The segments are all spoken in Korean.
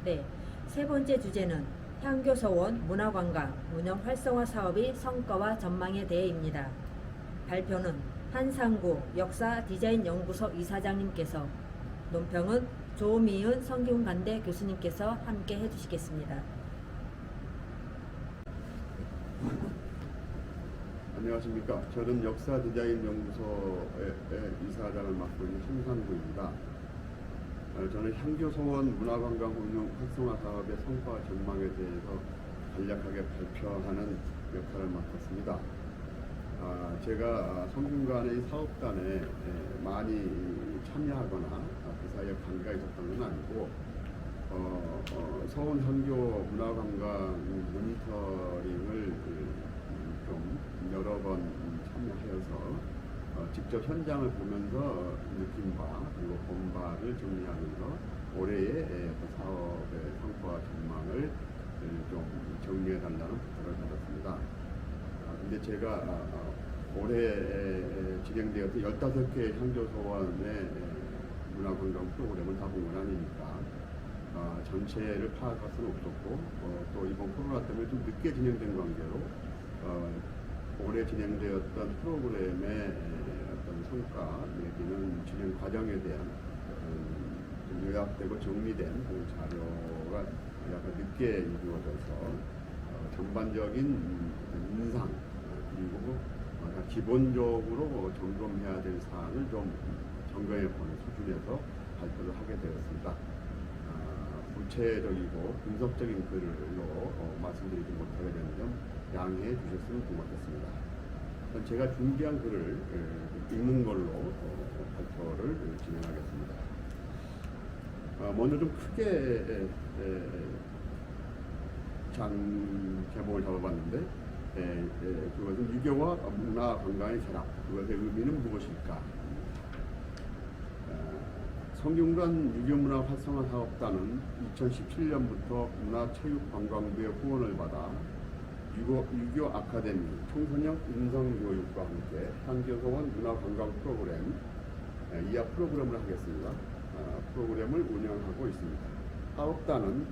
네, 세 번째 주제는 향교서원 문화관광 운영 활성화 사업의 성과와 전망에 대해입니다. 발표는 한상구 역사 디자인 연구소 이사장님께서, 논평은 조미은 성균관대 교수님께서 함께 해주시겠습니다. 안녕하십니까. 저는 역사 디자인 연구소의 이사장을 맡고 있는 한상구입니다. 저는 향교서원 문화관광 운영 활성화 사업의 성과 전망에 대해서 간략하게 발표하는 역할을 맡았습니다. 제가 성균관의 사업단에 많이 참여하거나 그 사이에 관계가 있었던 건 아니고 서원 향교 문화관광 모니터링을 좀 여러 번 참여하여서 직접 현장을 보면서 느낌과 그리고 본바를 정리하면서 올해의 그 사업의 성과 전망을 좀 정리해달라는 부탁을 받았습니다. 근데 제가 올해 진행되었던 15개 향교소원의 문화관광 프로그램을 다 본 건 아니니까 전체를 파악할 수는 없었고 또 이번 코로나 때문에 좀 늦게 진행된 관계로 올해 진행되었던 프로그램의 어떤 성과 내지는 진행 과정에 대한 좀 요약되고 정리된 그런 자료가 약간 늦게 이루어져서 전반적인 인상 그리고 기본적으로 점검해야 될 사항을 좀 점검해 보는 수준에서 발표를 하게 되었습니다. 구체적이고 분석적인 글로 말씀드리지 못하게 되는 점 양해해 주셨으면 고맙겠습니다. 제가 준비한 글을 읽는 걸로 발표를 진행하겠습니다. 먼저 좀 크게 장 제목을 잡아봤는데 그것은 유교와 문화 관광의 결합, 그것의 의미는 무엇일까? 성균관 유교문화 활성화 사업단은 2017년부터 문화체육관광부의 후원을 받아 유교 아카데미, 청소년 인성교육과 함께 향교소원 문화관광 프로그램, 이하 프로그램을 하겠습니다. 프로그램을 운영하고 있습니다. 사업단은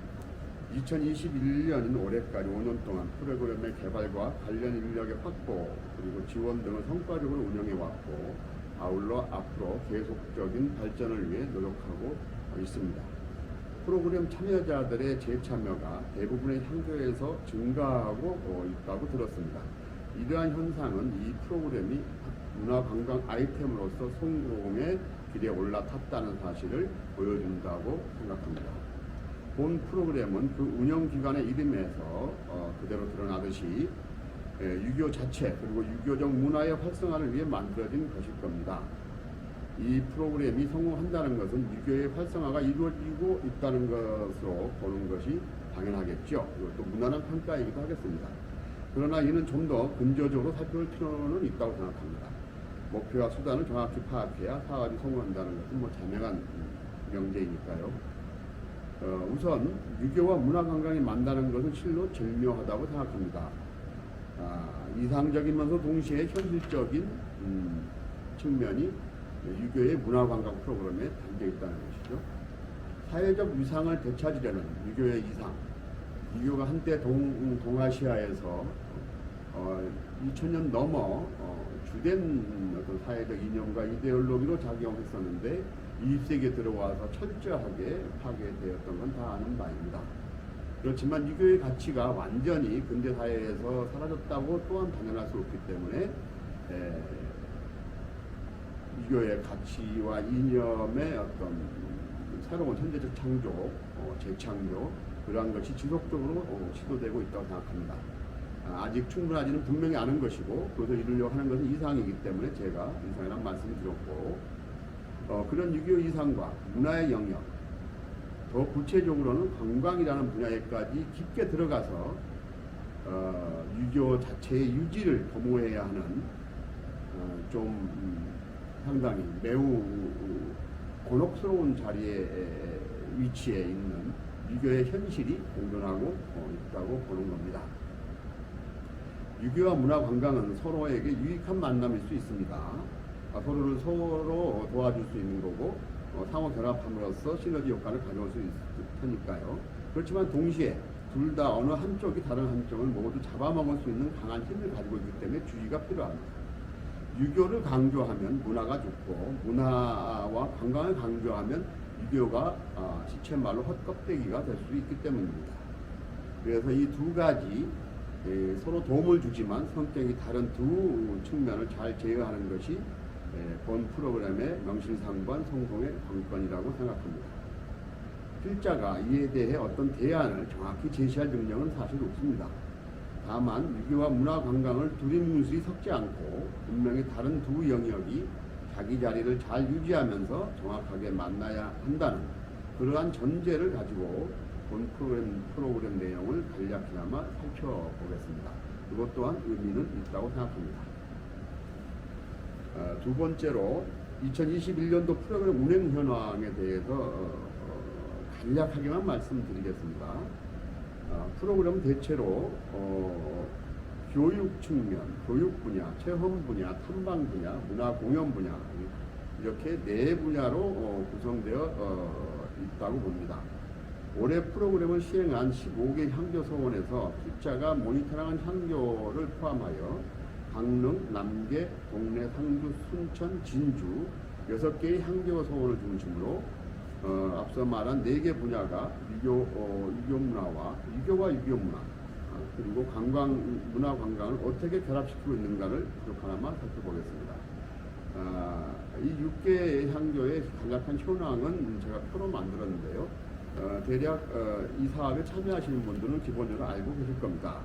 2021년인 올해까지 5년 동안 프로그램의 개발과 관련 인력의 확보 그리고 지원 등을 성과적으로 운영해왔고 아울러 앞으로 계속적인 발전을 위해 노력하고 있습니다. 프로그램 참여자들의 재참여가 대부분의 향교에서 증가하고 있다고 들었습니다. 이러한 현상은 이 프로그램이 문화관광 아이템으로서 성공의 길에 올라탔다는 사실을 보여준다고 생각합니다. 본 프로그램은 그 운영기관의 이름에서 그대로 드러나듯이 유교 자체 그리고 유교적 문화의 활성화를 위해 만들어진 것일 겁니다. 이 프로그램이 성공한다는 것은 유교의 활성화가 이루어지고 있다는 것으로 보는 것이 당연하겠죠. 이것도 무난한 평가이기도 하겠습니다. 그러나 이는 좀 더 근저적으로 살펴볼 필요는 있다고 생각합니다. 목표와 수단을 정확히 파악해야 사업이 성공한다는 것은 자명한 명제이니까요. 우선 유교와 문화관광이 만나는 것은 실로 절묘하다고 생각합니다. 이상적이면서 동시에 현실적인 측면이 유교의 문화관광 프로그램에 담겨 있다는 것이죠. 사회적 위상을 되찾으려는 유교의 이상, 유교가 한때 동아시아에서 2000년 넘어 주된 어떤 사회적 이념과 이데올로기로 작용했었는데 20세기에 들어와서 철저하게 파괴되었던 건 다 아는 바입니다. 그렇지만 유교의 가치가 완전히 근대 사회에서 사라졌다고 또한 단언할 수 없기 때문에 유교의 가치와 이념의 어떤 새로운 현대적 창조, 재창조 그러한 것이 지속적으로 시도되고 있다고 생각합니다. 아직 충분하지는 분명히 않은 것이고 그것을 이루려고 하는 것은 이상이기 때문에 제가 이상이란 말씀을 드렸고 그런 유교 이상과 문화의 영역 더 구체적으로는 관광이라는 분야에까지 깊게 들어가서 유교 자체의 유지를 도모해야 하는 좀 상당히 매우 곤혹스러운 자리에 위치해 있는 유교의 현실이 공존하고 있다고 보는 겁니다. 유교와 문화관광은 서로에게 유익한 만남일 수 있습니다. 서로 도와줄 수 있는 거고 상호 결합함으로써 시너지 효과를 가져올 수 있을 테니까요. 그렇지만 동시에 둘 다 어느 한쪽이 다른 한쪽을 모두 잡아먹을 수 있는 강한 힘을 가지고 있기 때문에 주의가 필요합니다. 유교를 강조하면 문화가 죽고 문화와 관광을 강조하면 유교가 시쳇말로 헛껍데기가 될 수 있기 때문입니다. 그래서 이 두 가지 서로 도움을 주지만 성격이 다른 두 측면을 잘 제어하는 것이 본 프로그램의 명실상부한 성공의 관건이라고 생각합니다. 필자가 이에 대해 어떤 대안을 정확히 제시할 능력은 사실 없습니다. 다만 유교와 문화관광을 두리뭉술이 섞지 않고 분명히 다른 두 영역이 자기 자리를 잘 유지하면서 정확하게 만나야 한다는 그러한 전제를 가지고 본 프로그램 내용을 간략히나마 살펴보겠습니다. 이것 또한 의미는 있다고 생각합니다. 두 번째로 2021년도 프로그램 운행 현황에 대해서 간략하게만 말씀드리겠습니다. 프로그램은 대체로 교육 측면, 교육 분야, 체험 분야, 탐방 분야, 문화 공연 분야 이렇게 네 분야로 구성되어 있다고 봅니다. 올해 프로그램을 시행한 15개 향교소원에서 필자가 모니터링한 향교를 포함하여 강릉, 남계, 동래, 상주, 순천, 진주 6개의 향교소원을 중심으로 앞서 말한 4개 분야가 유교 문화와 유교 문화 그리고 문화 관광을 어떻게 결합시키고 있는가를 부족 하나만 살펴보겠습니다. 이 6개 향교의 간략한 현황은 제가 표로 만들었는데요. 대략 이 사업에 참여하시는 분들은 기본적으로 알고 계실 겁니다.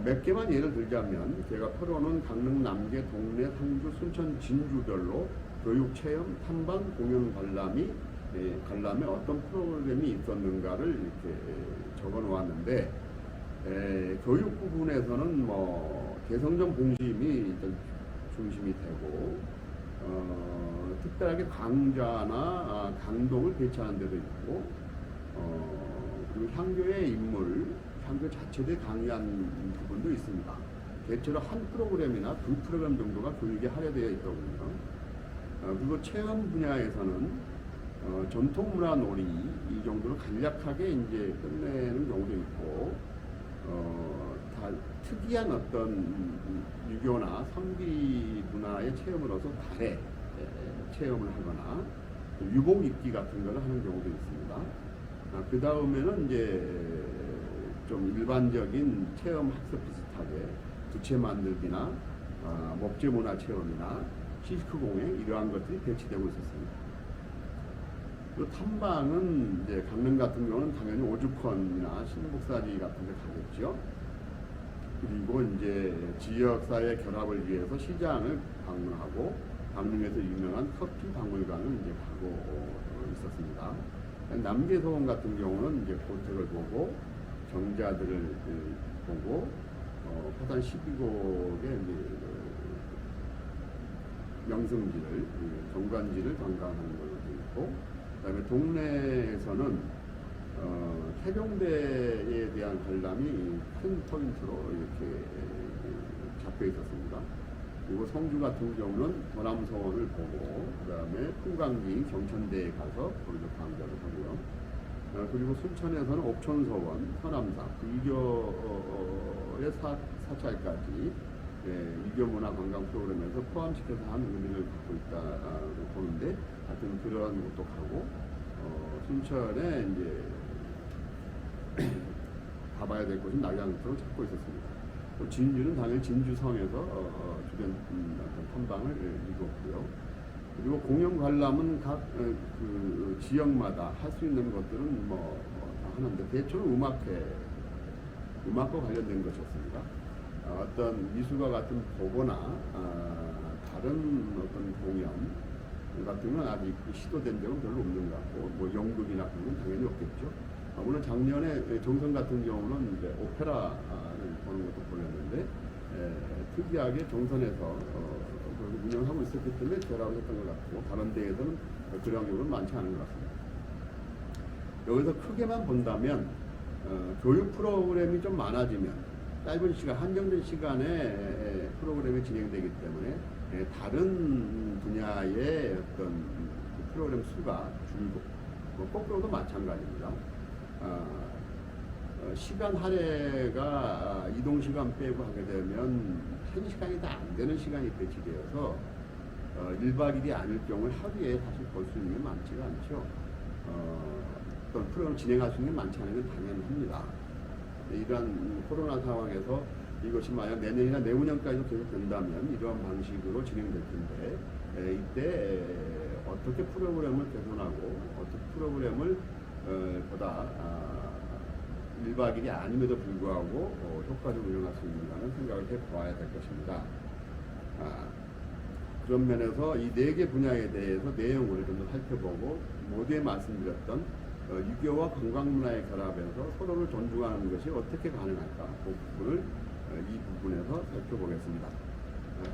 몇 개만 예를 들자면 제가 표로는 강릉, 남계, 동래, 상주, 순천, 진주별로 교육, 체험, 탐방, 공연 관람에 어떤 프로그램이 있었는가를 이렇게 적어 놓았는데 교육 부분에서는 개성전 공심이 일단 중심이 되고 특별하게 강좌나 강동을 배치하는 데도 있고 그리고 향교의 인물, 향교 자체에 강의한 부분도 있습니다. 대체로 한 프로그램이나 두 프로그램 정도가 교육에 할애되어 있더군요. 그리고 체험 분야에서는 전통문화 놀이 이 정도로 간략하게 이제 끝내는 경우도 있고 다 특이한 어떤 유교나 선비 문화의 체험으로서 달에 체험을 하거나 유복 입기 같은 걸 하는 경우도 있습니다. 그 다음에는 이제 좀 일반적인 체험 학습 비슷하게 부채 만들기나 목재 문화 체험이나 시스크 공예 이러한 것들이 배치되고 있었습니다. 또 탐방은 이제 강릉 같은 경우는 당연히 오죽헌이나 신복사지 같은 데 가겠죠. 그리고 이제 지역사회 결합을 위해서 시장을 방문하고 강릉에서 유명한 커피 박물관을 이제 가고 있었습니다. 남계소원 같은 경우는 이제 고택을 보고 정자들을 보고 화산 12곡의 명승지를 정관지를 관광하는 걸로 되어 있고, 그다음에 동네에서는 태종대에 대한 관람이 큰 포인트로 이렇게 잡혀 있었습니다. 그리고 성주 같은 경우는 도남서원을 보고 그다음에 풍광리 경천대에 가서 거기서 강좌를 하고요. 그리고 순천에서는 옥천서원, 서남사, 불교의 사찰까지 유교문화 관광 프로그램에서 포함시켜서 한 의미를 갖고 있다고 보는데 하여튼 그런 것도 가고 순천에 이제 가봐야 될 곳은 낙양도를 찾고 있었습니다. 또 진주는 당연히 진주성에서 주변 탐방을 이뤘고요. 그리고 공연 관람은 각 그 지역마다 할 수 있는 것들은 다 하는데 대체로 음악과 관련된 것이었습니다. 어떤 미술과 같은 보거나 다른 어떤 공연 같은 건 아직 시도된 적은 별로 없는 것 같고 연극이나 그런 건 당연히 없겠죠. 물론 작년에 정선 같은 경우는 이제 오페라를 보는 것도 보였는데 특이하게 정선에서 운영하고 있었기 때문에 결합을 했던 것 같고 다른 데에서는 그런 경우는 많지 않은 것 같습니다. 여기서 크게만 본다면 교육 프로그램이 좀 많아지면 짧은 시간, 한정된 시간에 프로그램이 진행되기 때문에 다른 분야의 어떤 그 프로그램 수가 줄고 거꾸로도 마찬가지입니다. 시간 할애가 이동 시간 빼고 하게 되면 1시간이 다 안 되는 시간이 배치되어서 1박 2일이 아닐 경우에 하루에 사실 볼 수 있는 게 많지가 않죠. 어떤 프로그램을 진행할 수 있는 게 많지 않은 건 당연합니다. 이러한 코로나 상황에서 이것이 만약 내년이나 내후년까지도 계속 된다면 이러한 방식으로 진행될 텐데 이때 어떻게 프로그램을 개선하고 어떻게 프로그램을 보다 1박 2일이 아님에도 불구하고 효과적으로 운영할 수 있는가는 생각을 해봐야 될 것입니다. 그런 면에서 이 4개 분야에 대해서 내용을 좀 더 살펴보고 모두에 말씀드렸던 유교와 관광문화의 결합에서 서로를 존중하는 것이 어떻게 가능할까 그 부분을 이 부분에서 살펴보겠습니다.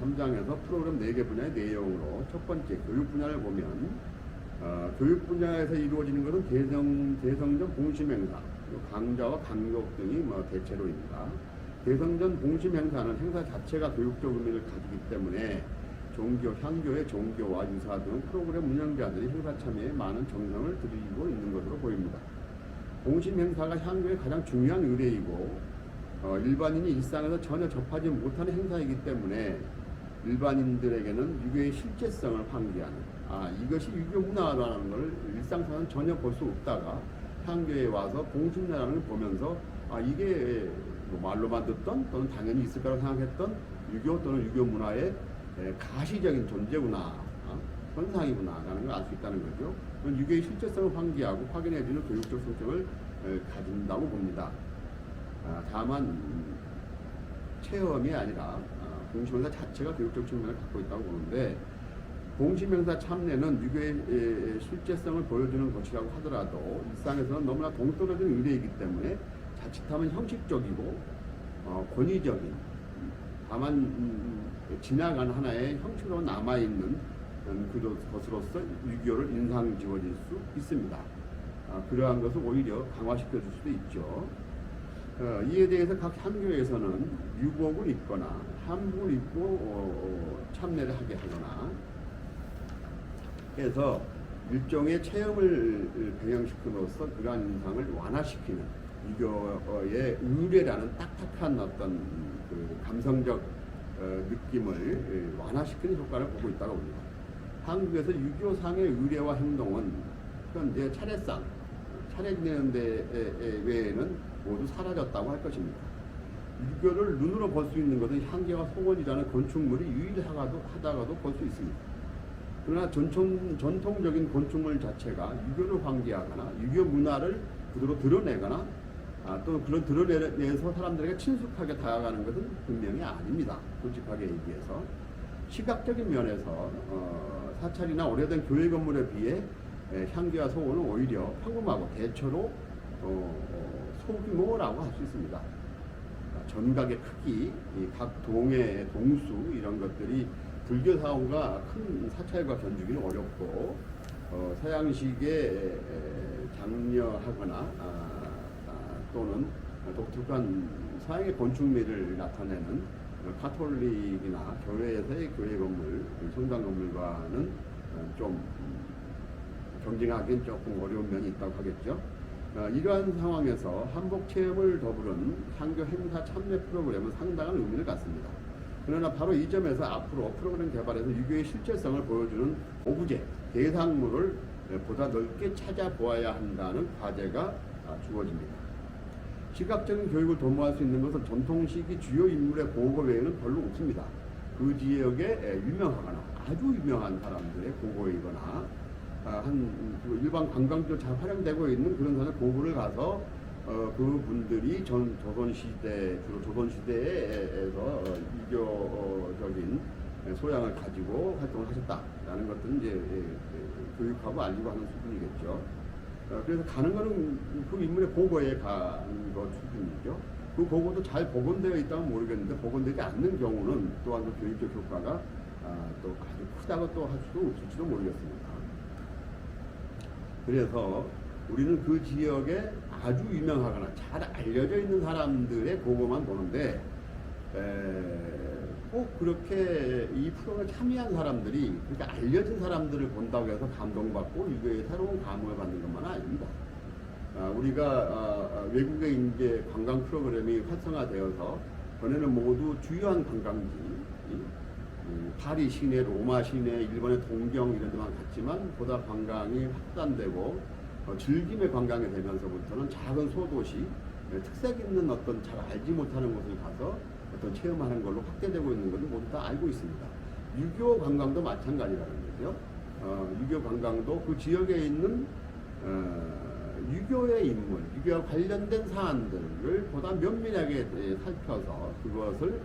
3장에서 프로그램 4개 분야의 내용으로 첫 번째 교육 분야를 보면 교육 분야에서 이루어지는 것은 대성전 봉심행사, 강좌와 강독 등이 대체로입니다. 대성전 봉심행사는 행사 자체가 교육적 의미를 가지기 때문에 종교, 향교의 종교와 유사 등 프로그램 운영자들이 행사 참여에 많은 정성을 들이고 있는 것으로 보입니다. 봉심행사가 향교의 가장 중요한 의례이고 일반인이 일상에서 전혀 접하지 못하는 행사이기 때문에 일반인들에게는 유교의 실제성을 환기하는 이것이 유교 문화라는 것을 일상생활은 전혀 볼 수 없다가 향교에 와서 봉심례라는 걸 보면서 이게 말로만 듣던 또는 당연히 있을 거라고 생각했던 유교 또는 유교 문화의 가시적인 존재구나, 현상이구나라는 걸 알 수 있다는 거죠. 유교의 실제성을 환기하고 확인해주는 교육적 성격을 가진다고 봅니다. 다만 체험이 아니라 봉심행사 자체가 교육적 측면을 갖고 있다고 보는데 봉심행사 참례는 유교의 실제성을 보여주는 것이라고 하더라도 일상에서는 너무나 동떨어진 의례이기 때문에 자칫하면 형식적이고 권위적인 다만 지나간 하나의 형식으로 남아있는 것으로서 유교를 인상 지워질 수 있습니다. 그러한 것을 오히려 강화시켜 줄 수도 있죠. 이에 대해서 각 향교에서는 유복을 입거나 한복을 입고 참례를 하게 하거나 해서 일종의 체험을 병행시킴으로써 그러한 인상을 완화시키는 유교의 의례라는 딱딱한 어떤 그 감성적 느낌을 완화시키는 효과를 보고 있다고 봅니다. 한국에서 유교상의 의례와 행동은 현재 차례상, 차례 지내는 데 외에는 모두 사라졌다고 할 것입니다. 유교를 눈으로 볼 수 있는 것은 향계와 소원이라는 건축물이 유일하다가도 볼 수 있습니다. 그러나 전통적인 건축물 자체가 유교를 환기하거나 유교 문화를 그대로 드러내거나 또 그런 드러내서 사람들에게 친숙하게 다가가는 것은 분명히 아닙니다. 솔직하게 얘기해서 시각적인 면에서 사찰이나 오래된 교회 건물에 비해 향기와 소원은 오히려 평범하고 대체로 소규모라고 할 수 있습니다. 전각의 크기, 각 동의 동수 이런 것들이 불교 사원과 큰 사찰과 견주기는 어렵고 서양식에 장려하거나 또는 독특한 서양의 건축미를 나타내는 가톨릭이나 교회에서의 교회 건물, 성당 건물과는 좀 경쟁하기는 조금 어려운 면이 있다고 하겠죠. 이러한 상황에서 한복 체험을 더불은 향교 행사 참여 프로그램은 상당한 의미를 갖습니다. 그러나 바로 이 점에서 앞으로 프로그램 개발에서 유교의 실제성을 보여주는 오브제, 대상물을 보다 넓게 찾아보아야 한다는 과제가 주어집니다. 시각적인 교육을 도모할 수 있는 것은 전통시기 주요 인물의 고고 외에는 별로 없습니다. 그 지역에 유명하거나 아주 유명한 사람들의 고고이거나 일반 관광지로 잘 활용되고 있는 그런 사람의 고고를 가서 그분들이 조선시대에서 유교적인 소양을 가지고 활동을 하셨다라는 것들은 이제 교육하고 알리고 하는 수준이겠죠. 그래서 가는 거는 그 인물의 보고에 가는 것 수준이죠. 그 보고도 잘 복원되어 있다면 모르겠는데 복원되지 않는 경우는 또한 그 교육적 효과가 또 아주 크다고 또 할 수도 없을지도 모르겠습니다. 그래서 우리는 그 지역에 아주 유명하거나 잘 알려져 있는 사람들의 보고만 보는데 꼭 그렇게 이 프로그램에 참여한 사람들이 그렇게 알려진 사람들을 본다고 해서 감동받고 유교의 새로운 감흥을 받는 것만 아닙니다. 우리가 외국에 이제 관광 프로그램이 활성화되어서 전에는 모두 주요한 관광지, 파리 시내, 로마 시내, 일본의 동경 이런 데만 갔지만 보다 관광이 확산되고 즐김의 관광이 되면서부터는 작은 소도시, 특색 있는 어떤 잘 알지 못하는 곳을 가서 어떤 체험하는 걸로 확대되고 있는 것을 모두 다 알고 있습니다. 유교 관광도 마찬가지라는 거죠. 유교 관광도 그 지역에 있는 유교의 인물, 유교와 관련된 사안들을 보다 면밀하게 살펴서 그것을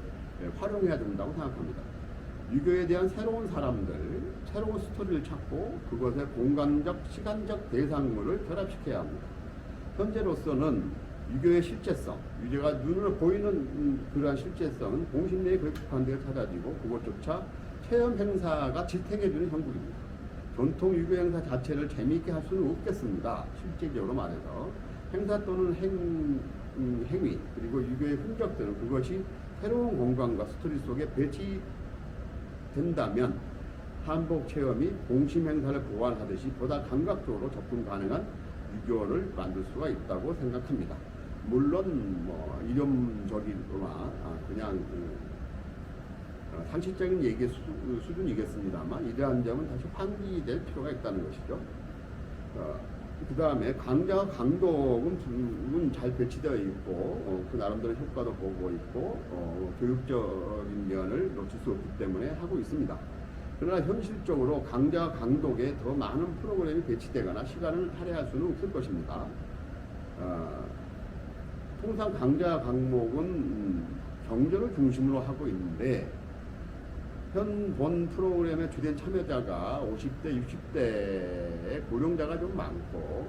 활용해야 된다고 생각합니다. 유교에 대한 새로운 사람들, 새로운 스토리를 찾고 그것의 공간적, 시간적 대상물을 결합시켜야 합니다. 현재로서는 유교의 실제성, 유교가 눈으로 보이는 그러한 실제성은 공식 내에 국한 데에 찾아지고 그것조차 체험 행사가 지탱해주는 형국입니다. 전통 유교 행사 자체를 재미있게 할 수는 없겠습니다. 실제적으로 말해서 행사 또는 행위 그리고 유교의 흔적들은 그것이 새로운 공간과 스토리 속에 배치된다면 한복 체험이 공심 행사를 보완하듯이 보다 감각적으로 접근 가능한 유교를 만들 수가 있다고 생각합니다. 물론 뭐 이념적이거나 그냥 상식적인 얘기 수준이겠습니다만 이러한 점은 다시 환기될 필요가 있다는 것이죠. 그 다음에 강좌와 강독은 잘 배치되어 있고 그 나름대로 효과도 보고 있고 교육적인 면을 놓칠 수 없기 때문에 하고 있습니다. 그러나 현실적으로 강좌와 강독에 더 많은 프로그램이 배치되거나 시간을 할애할 수는 없을 것입니다. 통상 강좌 강목은 경전을 중심으로 하고 있는데 현 본 프로그램의 주된 참여자가 50대, 60대의 고령자가 좀 많고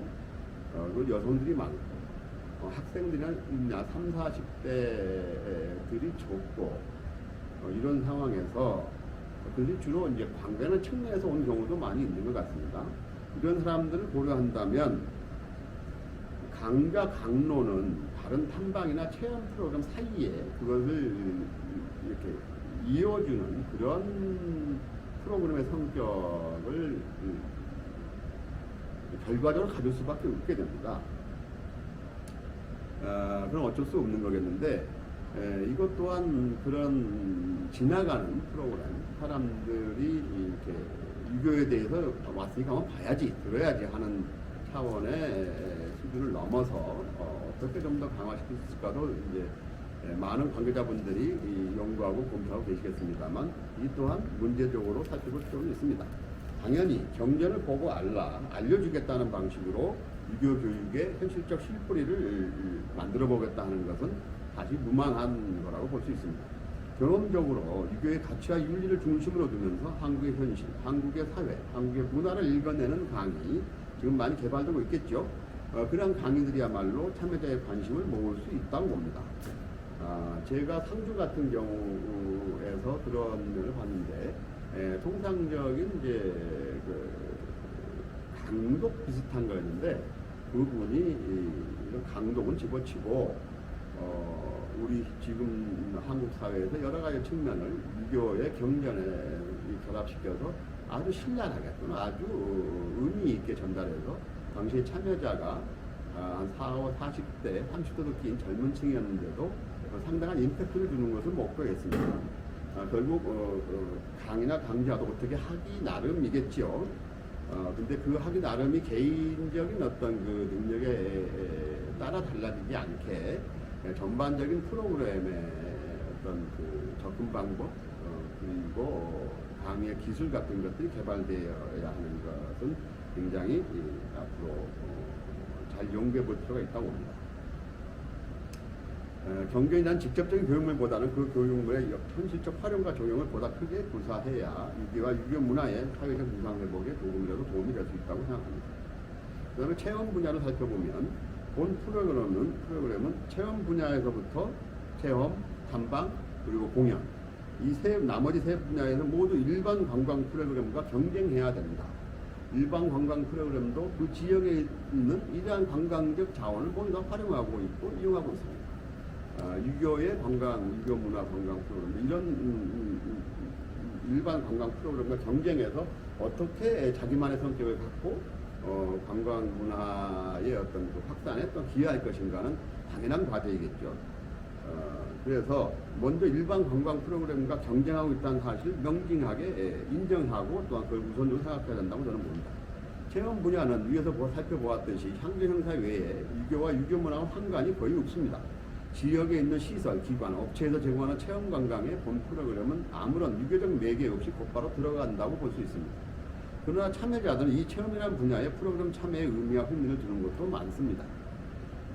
그리고 여성들이 많고 학생들이나 3, 40대들이 적고 이런 상황에서 그들이 주로 이제 관광하는 측면에서 온 경우도 많이 있는 것 같습니다. 이런 사람들을 고려한다면 강좌 강로는 다른 탐방이나 체험 프로그램 사이에 그것을 이렇게 이어주는 그런 프로그램의 성격을 결과적으로 가질 수밖에 없게 됩니다. 그럼 어쩔 수 없는 거겠는데 이것 또한 그런 지나가는 프로그램 사람들이 이렇게 유교에 대해서 왔으니까 한번 봐야지 들어야지 하는 차원의 수준을 넘어서 어떻게 좀 더 강화시킬 수 있을까도 이제 많은 관계자분들이 연구하고 검토하고 계시겠습니다만 이 또한 문제적으로 살펴볼 필요는 있습니다. 당연히 경전을 보고 알려주겠다는 방식으로 유교 교육의 현실적 실뿌리를 만들어 보겠다 하는 것은 다시 무망한 거라고 볼 수 있습니다. 결론적으로 유교의 가치와 윤리를 중심으로 두면서 한국의 현실, 한국의 사회, 한국의 문화를 읽어내는 강의 지금 많이 개발되고 있겠죠. 그런 강의들이야말로 참여자의 관심을 모을 수 있다고 봅니다. 제가 상주 같은 경우에서 그런 면을 봤는데 통상적인 이제 그 강독 비슷한 거였는데 그분이 이런 강독은 집어치고 우리 지금 한국 사회에서 여러 가지 측면을 유교의 경전에 결합시켜서 아주 신랄하게 또는 아주 의미 있게 전달해서 당시 참여자가 한 40대, 30대도 낀 젊은 층이었는데도 상당한 임팩트를 주는 것을 목표했습니다. 결국 강의나 강좌도 어떻게 하기 나름이겠죠. 근데 그 하기 나름이 개인적인 어떤 그 능력에 따라 달라지지 않게 전반적인 프로그램의 어떤 그 접근 방법 그리고 강의의 기술 같은 것들이 개발되어야 하는 것은 굉장히 앞으로 잘 연구해 볼 필요가 있다고 봅니다. 경전에 대한 직접적인 교육물보다는 그 교육물의 현실적 활용과 적용을 보다 크게 구사해야 유교와 유교 문화의 사회적 무상 회복에 조금이라도 도움이 될 수 있다고 생각합니다. 그 다음에 체험 분야를 살펴보면 본 프로그램은 체험 분야에서부터 체험, 탐방, 그리고 공연 이 나머지 세 분야에서 모두 일반 관광 프로그램과 경쟁해야 된다. 일반 관광 프로그램도 그 지역에 있는 이러한 관광적 자원을 모두 다 활용하고 있고 이용하고 있습니다. 유교의 관광, 유교 문화 관광 프로그램 이런 일반 관광 프로그램과 경쟁해서 어떻게 자기만의 성격을 갖고 관광 문화의 어떤 그 확산에 또 기여할 것인가는 당연한 과제이겠죠. 그래서 먼저 일반 관광 프로그램과 경쟁하고 있다는 사실을 명징하게 인정하고 또한 그걸 우선적으로 생각해야 된다고 저는 봅니다. 체험 분야는 위에서 살펴보았듯이 향교 행사 외에 유교와 유교 문화와 상관이 거의 없습니다. 지역에 있는 시설, 기관, 업체에서 제공하는 체험 관광의 본 프로그램은 아무런 유교적 매개 없이 곧바로 들어간다고 볼 수 있습니다. 그러나 참여자들은 이 체험이라는 분야에 프로그램 참여의 의미와 흥미를 두는 것도 많습니다.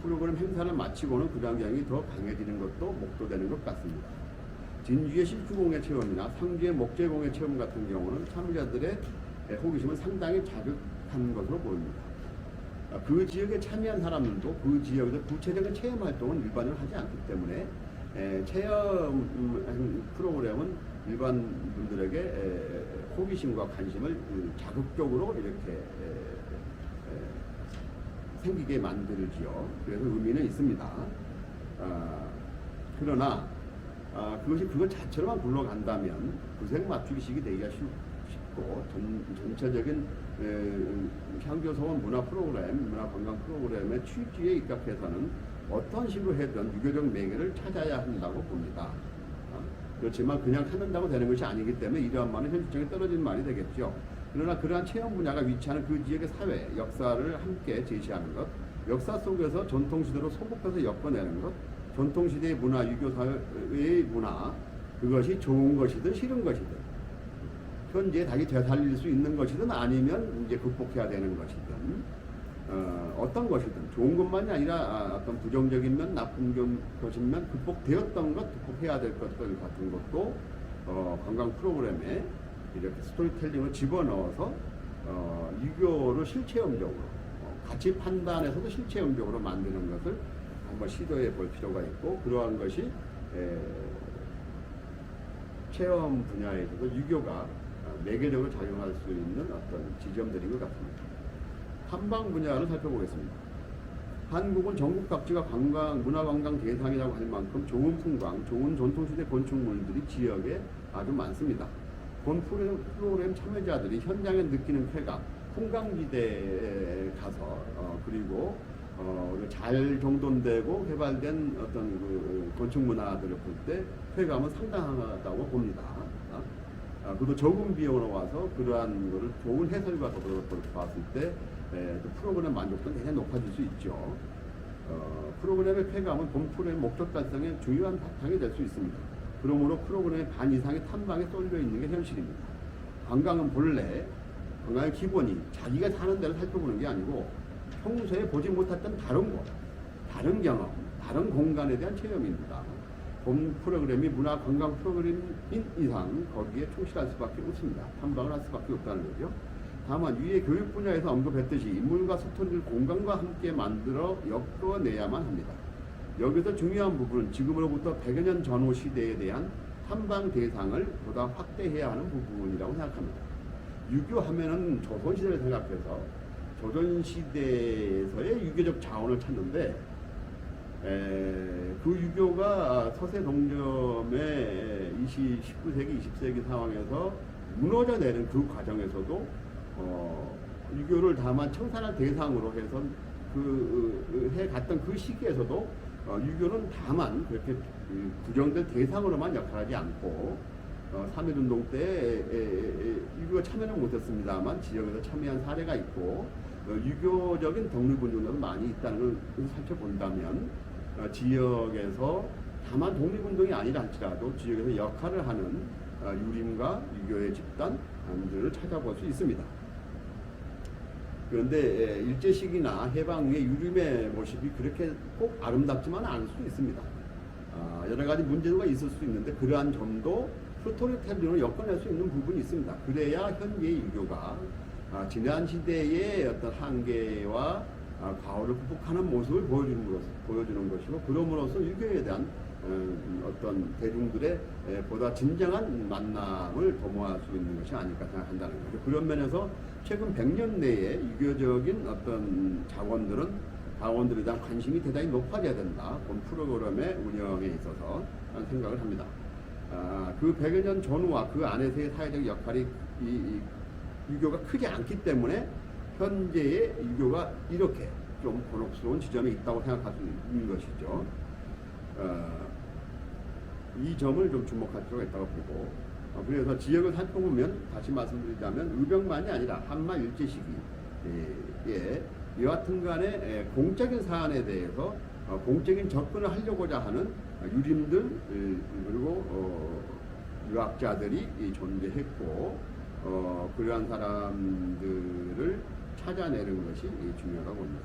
프로그램 행사를 마치고는 그 장경이 더 강해지는 것도 목도되는 것 같습니다. 진주의 실주공예 체험이나 상주의 목재공예 체험 같은 경우는 참여자들의 호기심을 상당히 자극한 것으로 보입니다. 그 지역에 참여한 사람들도 그 지역에서 구체적인 체험 활동은 일반적으로 하지 않기 때문에 체험 프로그램은 일반 분들에게 호기심과 관심을 자극적으로 이렇게 생기게 만들지요. 그래서 의미는 있습니다. 그러나 그것이 그것 자체로만 굴러간다면 구색 맞추기식이 되기가 쉽고 전체적인 향교서원 문화 관광 프로그램의 취지에 입각해서는 어떤 식으로 해든 유교적 매개를 찾아야 한다고 봅니다. 그렇지만 그냥 찾는다고 되는 것이 아니기 때문에 이러한 말은 현실적인 떨어진 말이 되겠죠. 그러나 그러한 체험 분야가 위치하는 그 지역의 사회, 역사를 함께 제시하는 것, 역사 속에서 전통시대로 소급해서 엮어내는 것, 전통시대의 문화, 유교사회의 문화, 그것이 좋은 것이든 싫은 것이든, 현재 다시 되살릴 수 있는 것이든 아니면 이제 극복해야 되는 것이든, 어떤 것이든 좋은 것만이 아니라 어떤 부정적인 면, 나쁜 것인 면, 극복되었던 것, 극복해야 될 것들 같은 것도 관광 프로그램에 이렇게 스토리텔링을 집어넣어서 유교를 실체험적으로 가치 판단에서도 실체험적으로 만드는 것을 한번 시도해 볼 필요가 있고, 그러한 것이 체험 분야에서도 유교가 매개적으로 작용할 수 있는 어떤 지점들인 것 같습니다. 탐방 분야를 살펴보겠습니다. 한국은 전국 각지가 문화관광 대상이라고 할 만큼 좋은 풍광, 좋은 전통시대 건축물들이 지역에 아주 많습니다. 본 프로그램 참여자들이 현장에 느끼는 쾌감, 풍광지대에 가서 그리고 잘 정돈되고 개발된 어떤 그 건축 문화들을 볼 때 쾌감은 상당하다고 봅니다. 그것도 적은 비용으로 와서 그러한 것을 좋은 해설과 더불어 봤을 때 또 프로그램 만족도는 굉장히 높아질 수 있죠. 프로그램의 쾌감은 본 프로그램 목적 달성의 중요한 바탕이 될 수 있습니다. 그러므로 프로그램의 반 이상이 탐방에 쏠려 있는 게 현실입니다. 관광은 본래 관광의 기본이 자기가 사는 데를 살펴보는 게 아니고 평소에 보지 못했던 다른 곳, 다른 경험, 다른 공간에 대한 체험입니다. 본 프로그램이 문화 관광 프로그램인 이상 거기에 충실할 수밖에 없습니다. 탐방을 할 수밖에 없다는 거죠. 다만 위의 교육 분야에서 언급했듯이 인물과 스토리를 공간과 함께 만들어 엮어내야만 합니다. 여기서 중요한 부분은 지금으로부터 100여 년 전후 시대에 대한 탐방 대상을 보다 확대해야 하는 부분이라고 생각합니다. 유교하면은 조선시대를 생각해서 조선시대에서의 유교적 자원을 찾는데 그 유교가 서세 동점의 19세기, 20세기 상황에서 무너져 내는 그 과정에서도 유교를 다만 청산할 대상으로 해서 해갔던 그 시기에서도 유교는 다만 그렇게 구정된 대상으로만 역할하지 않고 3.1운동 때 유교가 참여는 못했습니다만 지역에서 참여한 사례가 있고 유교적인 독립운동도 많이 있다는 걸 살펴본다면 지역에서 다만 독립운동이 아니라 할지라도 지역에서 역할을 하는 유림과 유교의 집단들을 찾아볼 수 있습니다. 그런데 일제시기나 해방 후에 유림의 모습이 그렇게 꼭 아름답지만 않을 수 있습니다. 여러 가지 문제가 있을 수 있는데 그러한 점도 스토리텔링으로 엮어낼 수 있는 부분이 있습니다. 그래야 현재의 유교가 지난 시대의 어떤 한계와 과오를 극복하는 모습을 보여주는 것이고, 그럼으로써 유교에 대한 어떤 대중들의 보다 진정한 만남을 도모할 수 있는 것이 아닐까 생각한다는 거죠. 그런 면에서 최근 100년 내에 유교적인 어떤 자원들은 당원들에 대한 관심이 대단히 높아져야 된다. 본 프로그램의 운영에 있어서 라는 생각을 합니다. 그 100여 년 전후와 그 안에서의 사회적 역할이 이 유교가 크지 않기 때문에 현재의 유교가 이렇게 좀 곤혹스러운 지점에 있다고 생각할 수 있는 것이죠. 이 점을 좀 주목할 필요가 있다고 보고, 그래서 지역을 살펴보면 다시 말씀드리자면 의병만이 아니라 한마 일제 시기에 이와 같은 간에 공적인 사안에 대해서 공적인 접근을 하려고자 하는 유림들 그리고 유학자들이 존재했고, 그러한 사람들을 찾아내는 것이 중요하다고 봅니다.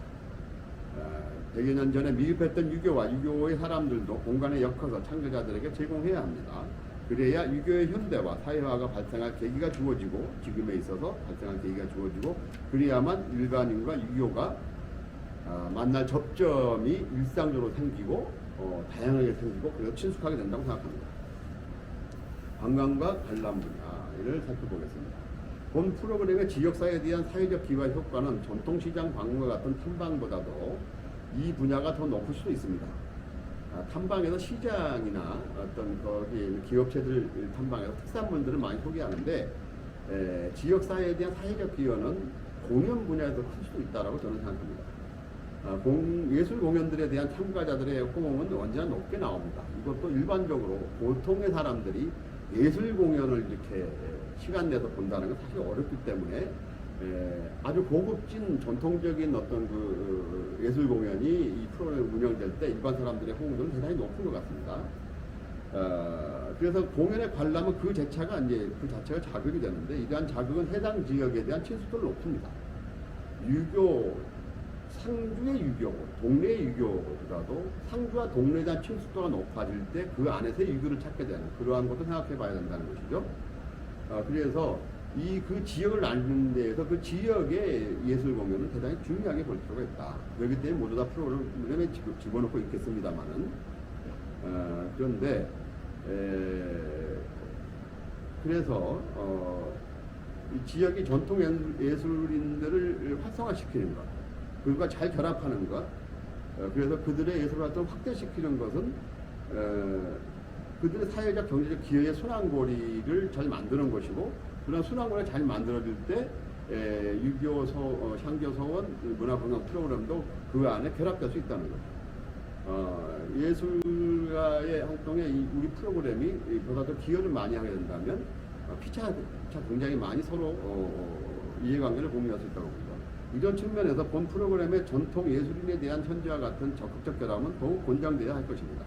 100여 년 전에 미흡했던 유교와 유교의 사람들도 공간에 엮어서 창조자들에게 제공해야 합니다. 그래야 유교의 현대화, 사회화가 발생할 계기가 주어지고, 지금에 있어서 발생할 계기가 주어지고, 그래야만 일반인과 유교가 만날 접점이 일상적으로 생기고 다양하게 생기고, 그래서 친숙하게 된다고 생각합니다. 관광과 관람 분야를 살펴보겠습니다. 본 프로그램의 지역사회에 대한 사회적 기반 효과는 전통시장 방문과 같은 탐방보다도 이 분야가 더 높을 수도 있습니다. 탐방에서 시장이나 어떤 거기 기업체들 탐방에서 특산물들을 많이 소개하는데, 지역사회에 대한 사회적 기여는 공연 분야에서 클 수도 있다고 저는 생각합니다. 예술 공연들에 대한 참가자들의 호응은 언제나 높게 나옵니다. 이것도 일반적으로 보통의 사람들이 예술 공연을 이렇게 시간 내서 본다는 건 사실 어렵기 때문에 아주 고급진 전통적인 어떤 그 예술 공연이 이 프로그램 운영될 때 일반 사람들의 호응도는 대단히 높은 것 같습니다. 그래서 공연의 관람은 그 자체가 자극이 되는데, 이러한 자극은 해당 지역에 대한 친숙도를 높입니다. 상주의 유교, 동네의 유교보다도 상주와 동네에 대한 친숙도가 높아질 때 그 안에서 유교를 찾게 되는 그러한 것도 생각해 봐야 된다는 것이죠. 그래서 그 지역을 나누는 데에서 그 지역의 예술 공연은 대단히 중요하게 볼 필요가 있다. 그렇기 때문에 모두 다 프로그램에 집어넣고 있겠습니다만은, 그런데 그래서 이 지역의 전통 예술인들을 활성화시키는 것, 그들과 잘 결합하는 것, 그래서 그들의 예술 활동을 확대시키는 것은 그들의 사회적 경제적 기여의 순환고리를 잘 만드는 것이고, 그런 순환고리가 잘 만들어질 때 유교 향교서원 문화관광 프로그램도 그 안에 결합될 수 있다는 거죠. 예술가의 활동에 우리 프로그램이 보다 더 기여를 많이 하게 된다면 피차 굉장히 많이 서로 이해관계를 공유할 수 있다고 봅니다. 이런 측면에서 본 프로그램의 전통 예술인에 대한 현재와 같은 적극적 결함은 더욱 권장되어야 할 것입니다.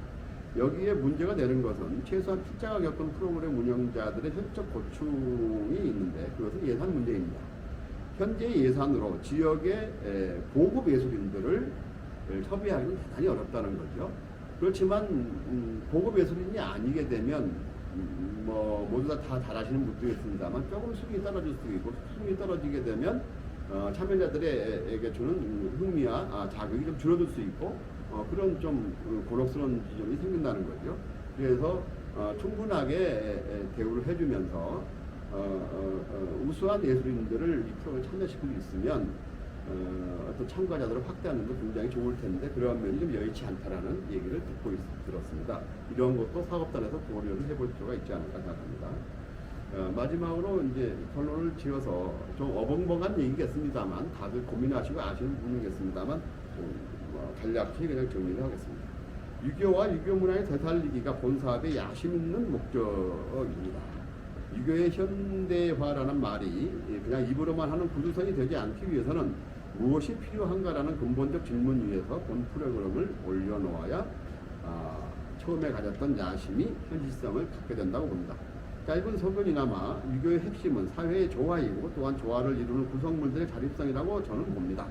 여기에 문제가 되는 것은 최소한 출자가 겪은 프로그램 운영자들의 현적 고충이 있는데, 그것은 예산 문제입니다. 현재 예산으로 지역의 고급 예술인들을 섭외하기는 대단히 어렵다는 거죠. 그렇지만 고급 예술인이 아니게 되면 모두 다 잘하시는 분도 있습니다만 조금 수준이 떨어질 수도 있고, 수준이 떨어지게 되면 참여자들에게 주는 흥미와 자극이 좀 줄어들 수 있고, 그런 좀 곤혹스러운 지점이 생긴다는 거죠. 그래서 충분하게 대우를 해주면서 우수한 예술인들을 이 프로그램에 참여시킬 수 있으면 어떤 참가자들을 확대하는 데 굉장히 좋을 텐데, 그러한 면이 좀 여의치 않다라는 얘기를 들었습니다. 이런 것도 사업단에서 고려를 해볼 필요가 있지 않을까 생각합니다. 마지막으로 이제 결론을 지어서 좀 어벙벙한 얘기겠습니다만, 다들 고민하시고 아시는 부분이겠습니다만, 간략히 그냥 정리를 하겠습니다. 유교와 유교 문화의 되살리기가 본 사업의 야심 있는 목적입니다. 유교의 현대화라는 말이 그냥 입으로만 하는 구두선이 되지 않기 위해서는 무엇이 필요한가라는 근본적 질문 위에서 본 프로그램을 올려놓아야 처음에 가졌던 야심이 현실성을 갖게 된다고 봅니다. 짧은 소견이나마 유교의 핵심은 사회의 조화이고, 또한 조화를 이루는 구성물들의 자립성이라고 저는 봅니다.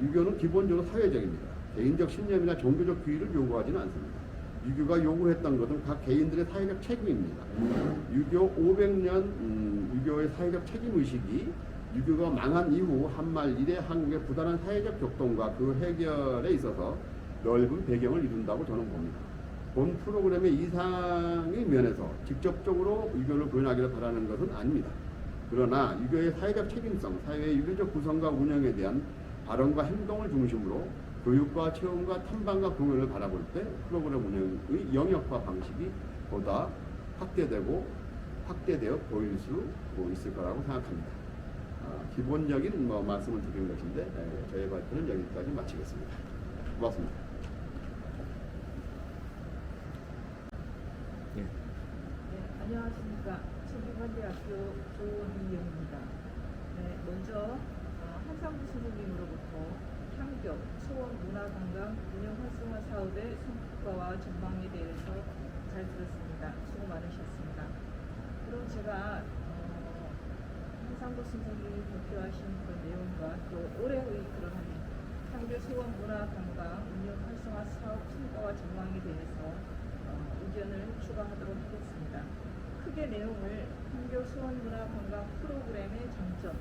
유교는 기본적으로 사회적입니다. 개인적 신념이나 종교적 규율을 요구하지는 않습니다. 유교가 요구했던 것은 각 개인들의 사회적 책임입니다. 유교 500년 유교의 사회적 책임의식이 유교가 망한 이후 한말 이래 한국의 부단한 사회적 격동과 그 해결에 있어서 넓은 배경을 이룬다고 저는 봅니다. 본 프로그램의 이상의 면에서 직접적으로 유교를 구현하기를 바라는 것은 아닙니다. 그러나 유교의 사회적 책임성, 사회의 유교적 구성과 운영에 대한 발언과 행동을 중심으로 교육과 체험과 탐방과 공연을 바라볼 때 프로그램 운영의 영역과 방식이 보다 확대되어 보일 수 있을 거라고 생각합니다. 기본적인 말씀을 드리는 것인데 저희 발표는 여기까지 마치겠습니다. 고맙습니다. 네, 안녕하십니까. 서울대학교 조이영입니다. 네, 먼저 한상부 선생님으로부터 향교, 소원, 문화관광, 운영 활성화 사업의 성과와 전망에 대해서 잘 들었습니다. 수고 많으셨습니다. 그럼 제가 한상부 선생님이 발표하신 그 내용과 또 올해의 그런 향교, 소원, 문화관광, 운영 활성화 사업 성과와 전망에 대해서 의견을 추가하도록 하겠습니다. 크게 내용을 향교, 소원, 문화관광 프로그램의 장점,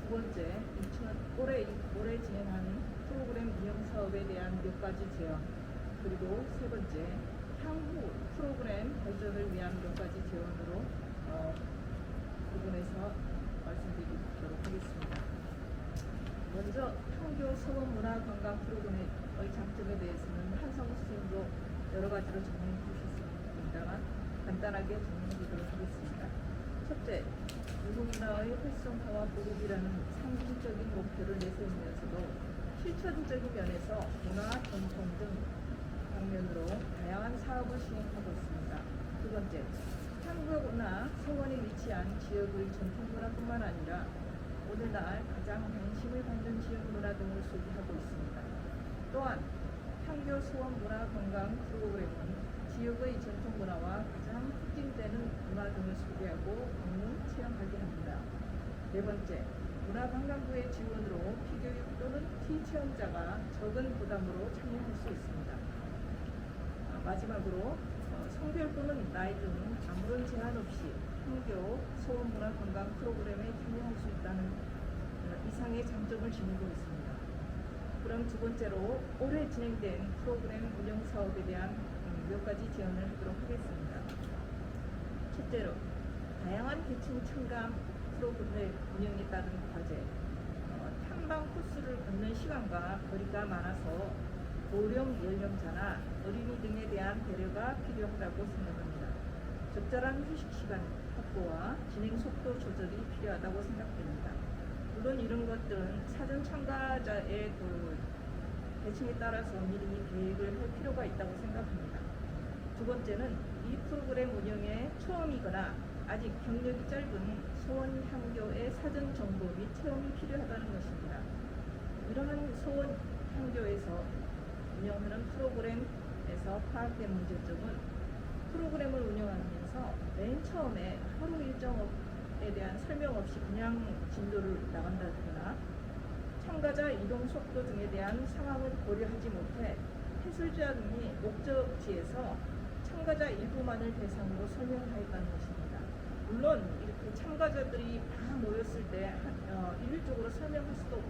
두 번째, 올해 진행하는 프로그램 운영 사업에 대한 몇 가지 제안, 그리고 세 번째, 향후 프로그램 발전을 위한 몇 가지 제안으로 부분에서 말씀드리도록 하겠습니다. 먼저 향교, 소원, 문화관광 프로그램의 장점에 대해서는 한성우 선생님도 여러 가지로 정리해 주셨습니다만 간단하게 정리해드리도록 하겠습니다. 첫째, 무형문화의 활성화와 보급이라는 상징적인 목표를 내세우면서도 실천적인 면에서 문화, 전통 등 방면으로 다양한 사업을 시행하고 있습니다. 두 번째, 향교나 소원이 위치한 지역의 전통문화뿐만 아니라 오늘날 가장 관심을 받는 지역 문화 등을 소개하고 있습니다. 또한 향교, 소원, 문화, 관광 프로그램은 지역의 전통 문화와 가장 특징되는 문화 등을 소개하고 방문 체험하게 합니다. 네 번째, 문화관광부의 지원으로 피교육 또는 피체험자가 적은 부담으로 참여할 수 있습니다. 마지막으로 성별 또는 나이 등 아무런 제한 없이 향교, 소원, 문화, 관광 프로그램에 참여할 수 있다는 이상의 장점을 지니고 있습니다. 그럼 두 번째로 올해 진행된 프로그램 운영 사업에 대한 몇 가지 제안을 하도록 하겠습니다. 첫째로, 다양한 계층 참가 프로그램 운영에 따른 과제, 탐방 코스를 걷는 시간과 거리가 많아서 고령 연령자나 어린이 등에 대한 배려가 필요하다고 생각합니다. 적절한 휴식 시간 확보와 진행 속도 조절이 필요하다고 생각됩니다. 물론 이런 것들은 사전 참가자의 그 계층에 따라서 미리 계획을 할 필요가 있다고 생각합니다. 두 번째는 이 프로그램 운영에 처음이거나 아직 경력이 짧은 소원 향교의 사전 정보 및 체험이 필요하다는 것입니다. 이러한 소원 향교에서 운영하는 프로그램에서 파악된 문제점은 프로그램을 운영하면서 맨 처음에 하루 일정에 대한 설명 없이 그냥 진도를 나간다거나 참가자 이동 속도 등에 대한 상황을 고려하지 못해 해설자 등이 목적지에서 참가자 일부만을 대상으로 설명하였다는 것입니다. 물론 이렇게 참가자들이 다 모였을 때 일률적으로 설명할 수도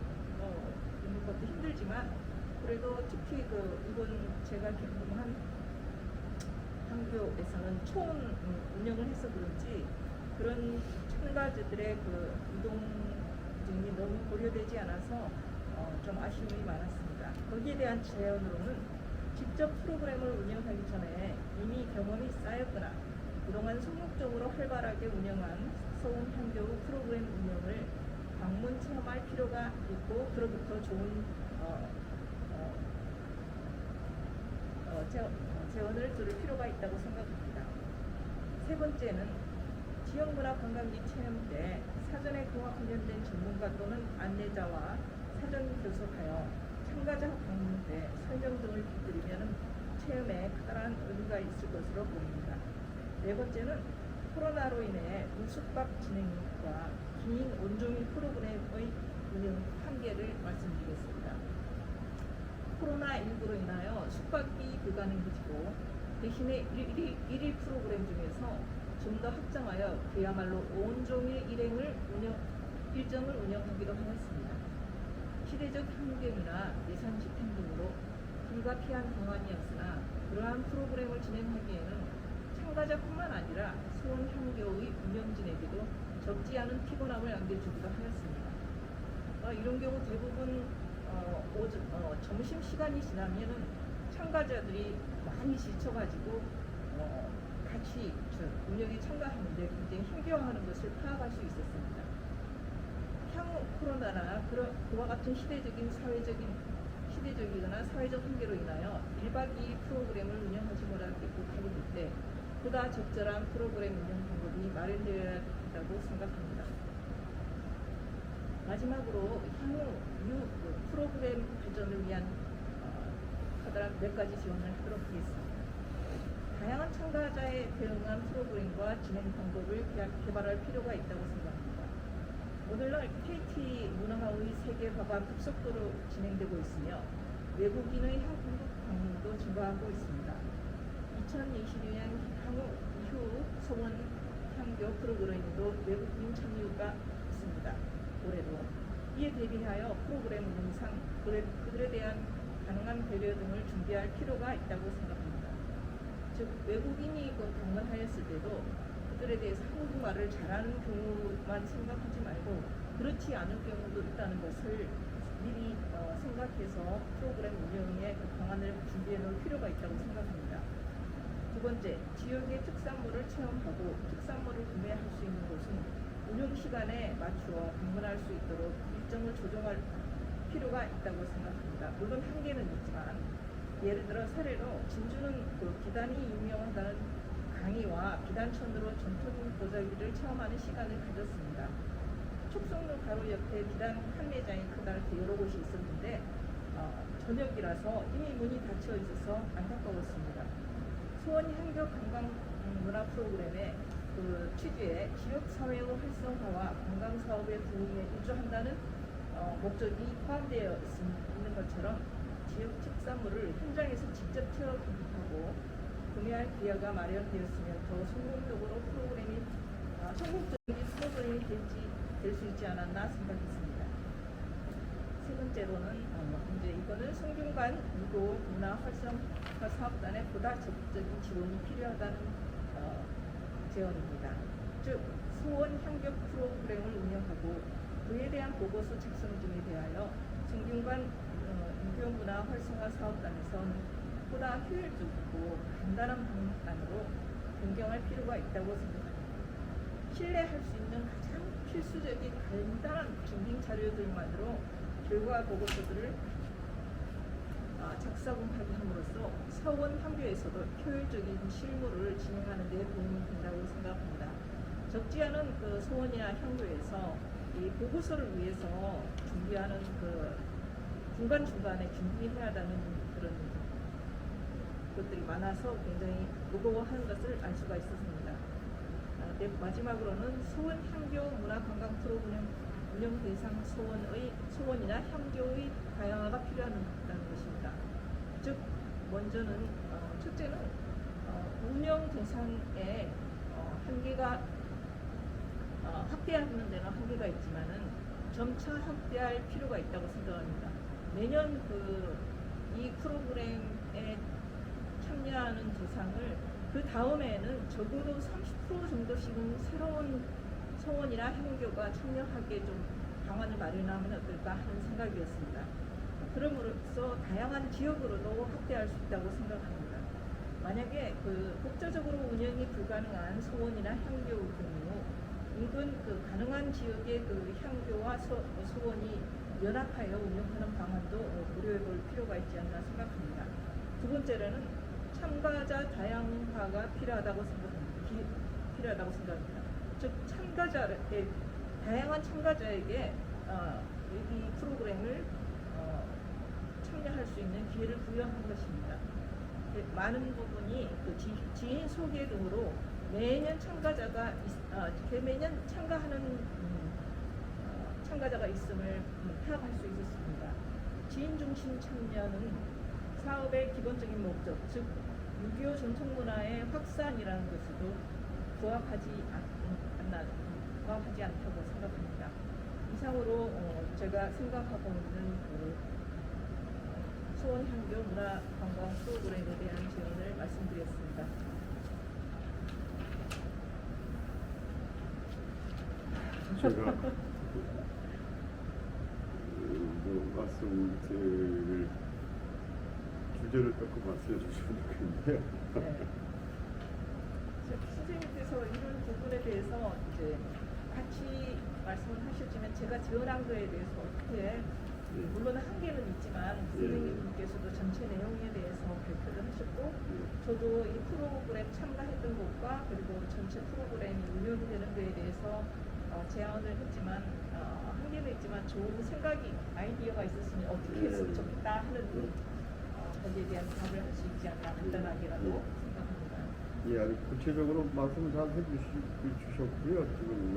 있는 것도 힘들지만 그래도 특히 이번 제가 경험한 향교에서는 총 운영을 해서 그런지 그런 참가자들의 그 이동 등이 너무 고려되지 않아서 좀 아쉬움이 많았습니다. 거기에 대한 제안으로는 직접 프로그램을 운영하기 전에 이미 경험이 쌓였거나 그동안 성공적으로 활발하게 운영한 소원 향교 프로그램 운영을 방문 체험할 필요가 있고 그로부터 좋은 제언을 들을 필요가 있다고 생각합니다. 세 번째는 지역문화 관광지 체험 때 사전에 그와 관련된 전문가 또는 안내자와 사전 교섭하여 참가자 방문 때 설명 등을 드리면 체험에 커다란 의미가 있을 것으로 보입니다. 네 번째는 코로나로 인해 숙박 진행과 긴 온종일 프로그램의 운영 한계를 말씀드리겠습니다. 코로나19로 인하여 숙박이 불가능해지고 대신에 일일 프로그램 중에서 좀 더 확장하여 그야말로 온종일 일정을 운영하기로 하였습니다. 시대적 환경이나 예산 집행 등으로 불가피한 방안이었으나 그러한 프로그램을 진행하기에는 참가자뿐만 아니라 소원 향교의 운영진에게도 적지 않은 피곤함을 안겨주기도 하였습니다. 이런 경우 대부분 점심 시간이 지나면은 참가자들이 많이 지쳐가지고 같이 운영에 참가하는데 굉장히 힘겨워하는 것을 파악할 수 있었습니다. 향후 코로나나 그와 같은 시대적이거나 사회적 한계로 인하여 1박 2일 프로그램을 운영하지 못하겠고 될 때 보다 적절한 프로그램 운영 방법이 마련되어야 한다고 생각합니다. 마지막으로 향후 프로그램 발전을 위한 커다란 몇 가지 지원을 하도록 하겠습니다. 다양한 참가자에 대응한 프로그램과 진행 방법을 개발할 필요가 있다고 생각합니다. 오늘날 KT 문화의 세계화가 급속도로 진행되고 있으며 외국인의 한국 방문도 증가하고 있습니다. 2022년 이후 소원 향교 프로그램에도 외국인 참여가 있습니다. 올해도 이에 대비하여 프로그램 운영상 그들에 대한 가능한 배려 등을 준비할 필요가 있다고 생각합니다. 즉 외국인이 방문하였을 때도 그들에 대해서 한국말을 잘하는 경우만 생각하지 말고 그렇지 않은 경우도 있다는 것을 미리 생각해서 프로그램 운영에 방안을 준비해 놓을 필요가 있다고 생각합니다. 두 번째, 지역의 특산물을 체험하고 특산물을 구매할 수 있는 곳은 운영 시간에 맞추어 방문할 수 있도록 일정을 조정할 필요가 있다고 생각합니다. 물론 한계는 있지만 예를 들어 사례로 진주는 비단이 유명하다는 강의와 비단천으로 전통 보자기를 체험하는 시간을 가졌습니다. 촉성로 바로 옆에 비단 판매장이 크다는 여러 곳이 있었는데 저녁이라서 이미 문이 닫혀 있어서 안타까웠습니다. 수원 향교 관광 문화 프로그램의 취지에 지역 사회의 활성화와 관광 사업의 부흥에 일조한다는 목적이 포함되어 있는 것처럼 지역 특산물을 현장에서 직접 체험하고 구매할 기회가 마련되었으면 더 성공적인 프로그램이 될 수 있지 않았나 생각했습니다. 세 번째로는 이제 이거는 성균관 유도 문화 활성화 사업단에 보다 적극적인 지원이 필요하다는 제언입니다. 즉 수원 향교 프로그램을 운영하고 그에 대한 보고서 작성 등에 대하여 성균관 유교 문화 활성화 사업단에서는 보다 효율적이고 간단한 방안으로 변경할 필요가 있다고 생각합니다. 신뢰할 수 있는 가장 필수적인 간단한 증빙 자료들만으로 결과 보고서들을 작성하게 함으로써 서원 향교에서도 효율적인 실무를 진행하는 데 도움이 된다고 생각합니다. 적지 않은 소원이나 향교에서 이 보고서를 위해서 준비하는 중간중간에 준비해야 하는 그런 것들이 많아서 굉장히 무거워하는 것을 알 수가 있었습니다. 마지막으로는 소원 향교 문화관광 프로그램 운영 대상 소원이나 향교의 다양화가 필요하다는 것입니다. 즉 먼저는 첫째는 운영 대상에 한계가 확대하는 데는 한계가 있지만은 점차 확대할 필요가 있다고 생각합니다. 매년 이 프로그램에 참여하는 대상을 그 다음에는 적어도 30% 정도씩은 새로운 소원이나 향교가 참여하게 좀 방안을 마련하면 어떨까 하는 생각이었습니다. 그럼으로써 다양한 지역으로도 확대할 수 있다고 생각합니다. 만약에 독자적으로 운영이 불가능한 소원이나 향교의 경우 인근 가능한 지역의 향교와 소원이 연합하여 운영하는 방안도 고려해 볼 필요가 있지 않나 생각합니다. 두 번째로는 참가자 다양화가 필요하다고 생각합니다. 즉 다양한 참가자에게 이 프로그램을 참여할 수 있는 기회를 부여하는 것입니다. 많은 부분이 지인 소개 등으로 매년 참가하는 참가자가 있음을 파악할 수 있었습니다. 지인 중심 참여는 사업의 기본적인 목적, 즉 유교 전통 문화의 확산이라는 것에도 부합하지 않다고 생각합니다. 이상으로 제가 생각하고 있는 수원 향교 문화 관광 프로그램에 대한 제언을 말씀드렸습니다. 제가 말씀 주제를 조금 말씀해 주시면 좋겠는데요. 네. 선생님께서 이런 부분에 대해서 이제 같이 말씀을 하셨지만 제가 지원한 거에 대해서 어떻게 물론 한계는 있지만 선생님께서도 전체 내용에 대해서 발표를 하셨고 저도 이 프로그램 참가했던 것과 그리고 전체 프로그램이 운영이 되는 거에 대해서 제안을 했지만 한계는 있지만 좋은 생각이 아이디어가 있었으니 어떻게 했으면 좋겠다 하는 거기에 대한 답을 할 수 있지 않나 간단하게라도 생각합니다. 예, 아주 구체적으로 말씀을 잘 해주셨고요. 지금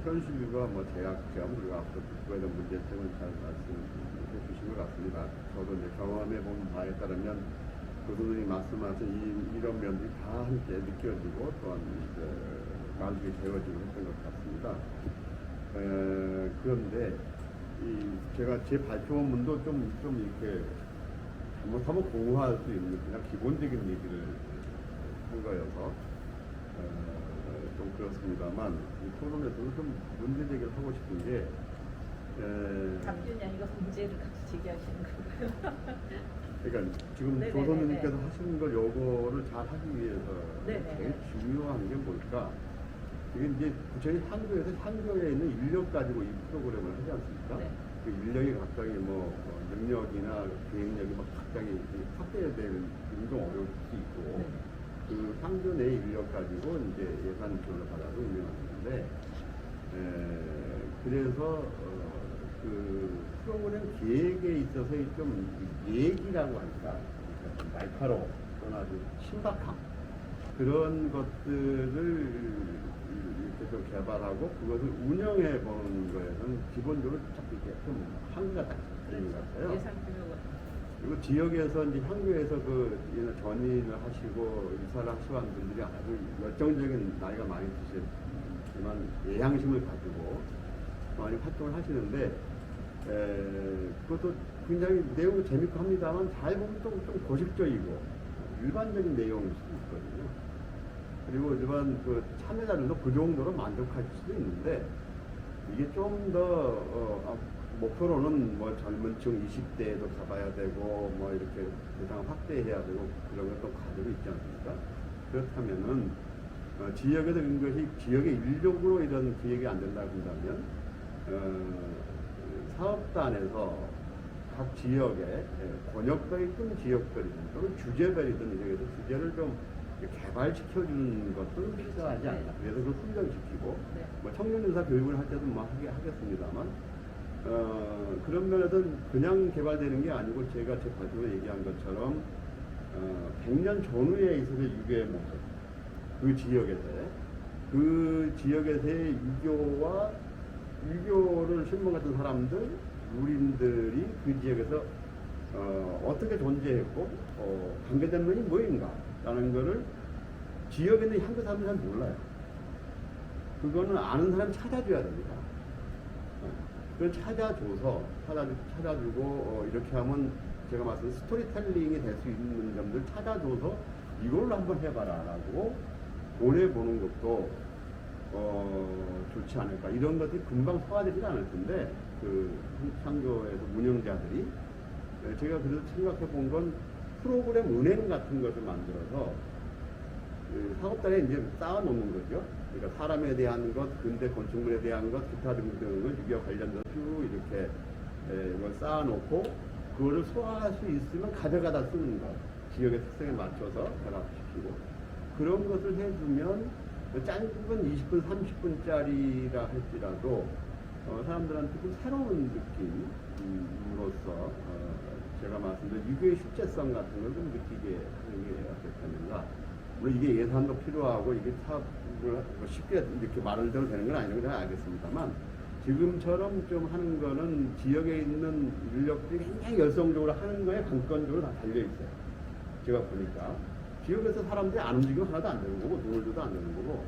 현실과 제약점 그리고 앞으로 극복해야 될 문제점은 잘 말씀해 주신 것 같습니다. 저도 이제 경험해 본 바에 따르면 교수님이 말씀하신 이런 면들이 다 함께 느껴지고 또한 말들이 되어지고 했던 것 같습니다. 그런데 제가 제 발표문도 좀 이렇게 잘못하면 공유할 수 있는 그냥 기본적인 얘기를 한 거여서 좀 그렇습니다만 이 토론에서도 좀 문제 제기를 하고 싶은 게 답변이 아니고 문제를 같이 제기하시는 건가요? 그러니까 지금 네네네네. 조선님께서 하시는 걸 요거를 잘 하기 위해서 네네네. 제일 중요한 게 뭘까? 이게 이제 저희 한교에서 한교에 있는 인력 가지고 이 프로그램을 하지 않습니까? 네. 그 인력이 갑자기 능력이나 계획력이 갑자기 확대되는 좀 어려울 수 있고 네. 그 상교 내 인력 가지고 이제 예산 지원을 받아서 운영하는데 그래서 그 프로그램 기획에 있어서의 좀 얘기라고 할까 좀 날카로운 또는 아주 신박함 그런 것들을 이렇게 좀 개발하고 그것을 운영해 보는 거에는 기본적으로 이렇게 좀 한계가 딱 있는 것 같아요. 예산 규모가 그리고 지역에서 이제 향교에서 전인을 하시고 이사를 하시는 분들이 아주 열정적인 나이가 많이 드시지만 예양심을 가지고 많이 활동을 하시는데 그것도 굉장히 내용이 재밌고 합니다만 잘 보면 좀 고식적이고 일반적인 내용일 수도 있거든요. 그리고 일반 그 참여자들도 그 정도로 만족할 수도 있는데 이게 좀 더 목표로는 젊은 층 20대에도 가봐야 되고 이렇게 대상 확대해야 되고 그런 것도 가지고 있지 않습니까? 그렇다면은 지역에서 이것이 지역의 인력으로 이런 기획이 안 된다고 한다면 사업단에서 각 지역에 권역별이든 지역별이든 또는 주제별이든 이렇게 주제를 좀 개발시켜주는 것도 필요하지 않나. 그래서 그걸 훈련시키고 청년인사 교육을 할 때도 하겠습니다만 그런 면에서는 그냥 개발되는 게 아니고 제가 제 발표에 얘기한 것처럼 100년 전후에 있어서의 유교의 모습 그 지역에서의 유교를 신봉했던 사람들 유린들이 그 지역에서 어떻게 존재했고 관계된 면이 뭐인가 라는 거를 지역에 있는 한국 사람들이 잘 몰라요. 그거는 아는 사람이 찾아줘야 됩니다. 그걸 찾아주고 이렇게 하면 제가 말씀드린 스토리텔링이 될 수 있는 점들 찾아줘서 이걸로 한번 해봐라 라고 보내보는 것도 좋지 않을까. 이런 것들이 금방 소화되지 않을 텐데 그 상교에서 운영자들이 제가 그래서 생각해 본 건 프로그램 은행 같은 것을 만들어서 사업단에 이제 쌓아놓는 거죠. 그러니까 사람에 대한 것, 근대 건축물에 대한 것, 기타 등등을 유교 관련돼서 쭉 이렇게 쌓아놓고 그거를 소화할 수 있으면 가져가다 쓰는 것. 지역의 특성에 맞춰서 결합시키고 그런 것을 해주면 짧은 20분, 30분짜리라 할지라도 사람들한테 좀 새로운 느낌으로서 제가 말씀드린 유교의 실제성 같은 걸 좀 느끼게 하는 게 어떻겠는가. 물론 이게 예산도 필요하고 이게 사업을 쉽게 이렇게 말을 대로 되는 건 아니라고 저는 알겠습니다만 지금처럼 좀 하는 거는 지역에 있는 인력들이 굉장히 열성적으로 하는 거에 관건적으로 다 달려있어요. 제가 보니까 지역에서 사람들이 안 움직이면 하나도 안 되는 거고 눈을 줘도 안 되는 거고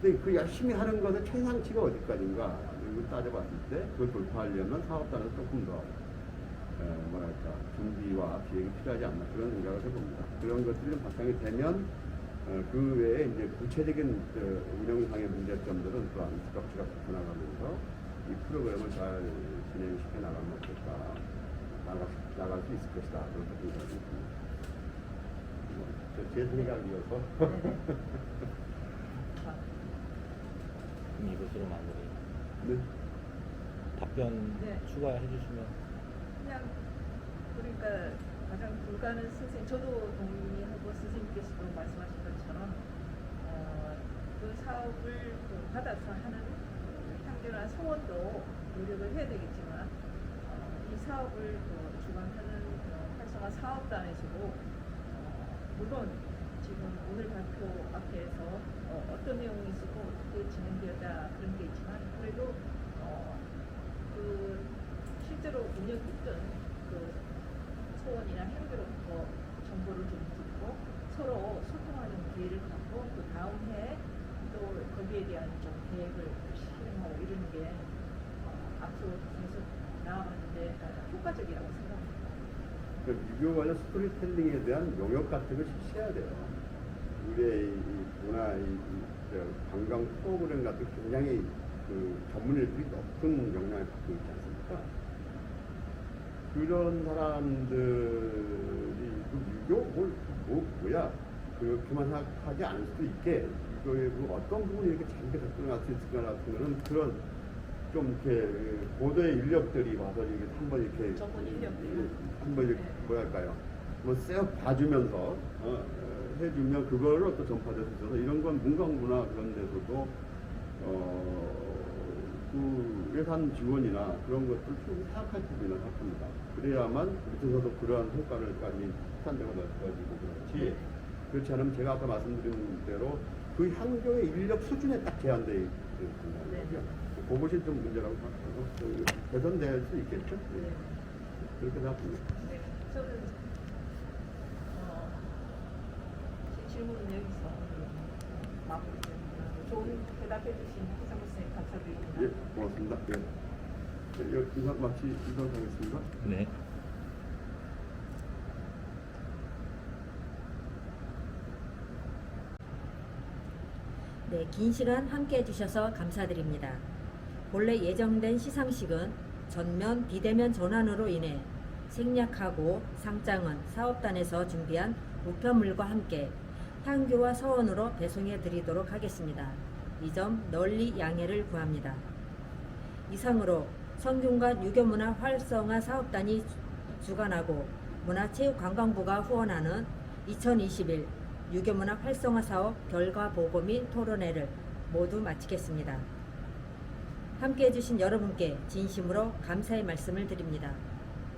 근데 그 열심히 하는 것의 최상치가 어디까지인가 이걸 따져봤을 때 그걸 돌파하려면 사업단에서 조금 더 준비와 기획이 필요하지 않나 그런 생각을 해봅니다. 그런 것들이 좀 바탕이 되면 그 외에 이제 구체적인 운영상의 문제점들은 또한 지각지각 나가면서 이 프로그램을 잘 진행시켜 나가면 어떨까, 나갈 수 있을 것이다, 그런 생각이 듭니다. 제 생각이어서. 그럼 이것으로 마무리. 네. 답변 네. 추가해 주시면. 그냥 그러니까 가장 불가는 선생님, 저도 동의하고 선생님께서도 말씀하신 것처럼 그 사업을 받아서 하는 향교나 서원도 노력을 해야 되겠지만 이 사업을 주관하는 활성화 사업단에서도 물론 지금 오늘 발표 앞에서 어떤 내용이 있었고 어떻게 진행되었다 그런 게 있지만 그래도 그 실제로 운영했던 그 소원이나 향교로부터 정보를 좀 듣고 서로 소통하는 기회를 갖고 또 다음 해에 또 거기에 대한 좀 계획을 실행하고 이러는 게 앞으로 계속 나아가는데 효과적이라고 생각합니다. 그 유교 관련 스토리텔링에 대한 용역 같은 걸 실시해야 돼요. 우리의 이 문화, 관광 프로그램 같은 게 굉장히 그 전문인들이 높은 영향을 받고 있지 않습니까? 그런 사람들이 그 유교 뭐야 그렇게만 생각하지 않을 수도 있게 이거에 그 어떤 부분이 이렇게 재밌게 접근할 수 있을까 같은 거는 그런 좀 이렇게 고도의 인력들이 와서 이렇게 한번 이렇게 전문 인력들이. 한번 이렇게 뭐랄까요, 뭐 쓱 봐주면서 해주면 그거를 또 전파될 수 있어서 이런 건 문광부나 그런 데서도 그 예산 지원이나 그런 것들 충분히 생각할 부분이라고 생각합니다. 그래야만 밑에서도 그러한 효과를까지 산정을 넣어지고 그렇지. 그렇지 않으면 제가 아까 말씀드린 대로 그 향교의 인력 수준에 딱 제한되어 있는 네. 거죠. 그것이 좀 문제라고 생각하고 개선될 수 있겠죠. 네. 그렇게 생각합니다. 네, 저는 제 질문은 여기서 마무리됩니다. 좋은 대답해 주신 해상무 선생님 감사드립니다. 예, 고맙습니다. 예. 네, 이상 마치 이동하겠습니다. 네. 네, 긴 시간 함께 해주셔서 감사드립니다. 본래 예정된 시상식은 전면 비대면 전환으로 인해 생략하고 상장은 사업단에서 준비한 우편물과 함께 향교와 서원으로 배송해 드리도록 하겠습니다. 이 점 널리 양해를 구합니다. 이상으로 성균관 유교문화 활성화 사업단이 주관하고 문화체육관광부가 후원하는 2021 유교문화 활성화 사업 결과 보고 및 토론회를 모두 마치겠습니다. 함께 해주신 여러분께 진심으로 감사의 말씀을 드립니다.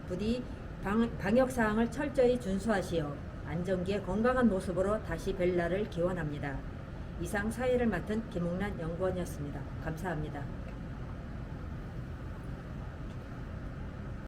부디 방역사항을 철저히 준수하시어 안정기에 건강한 모습으로 다시 뵐 날을 기원합니다. 이상 사회를 맡은 김웅란 연구원이었습니다. 감사합니다.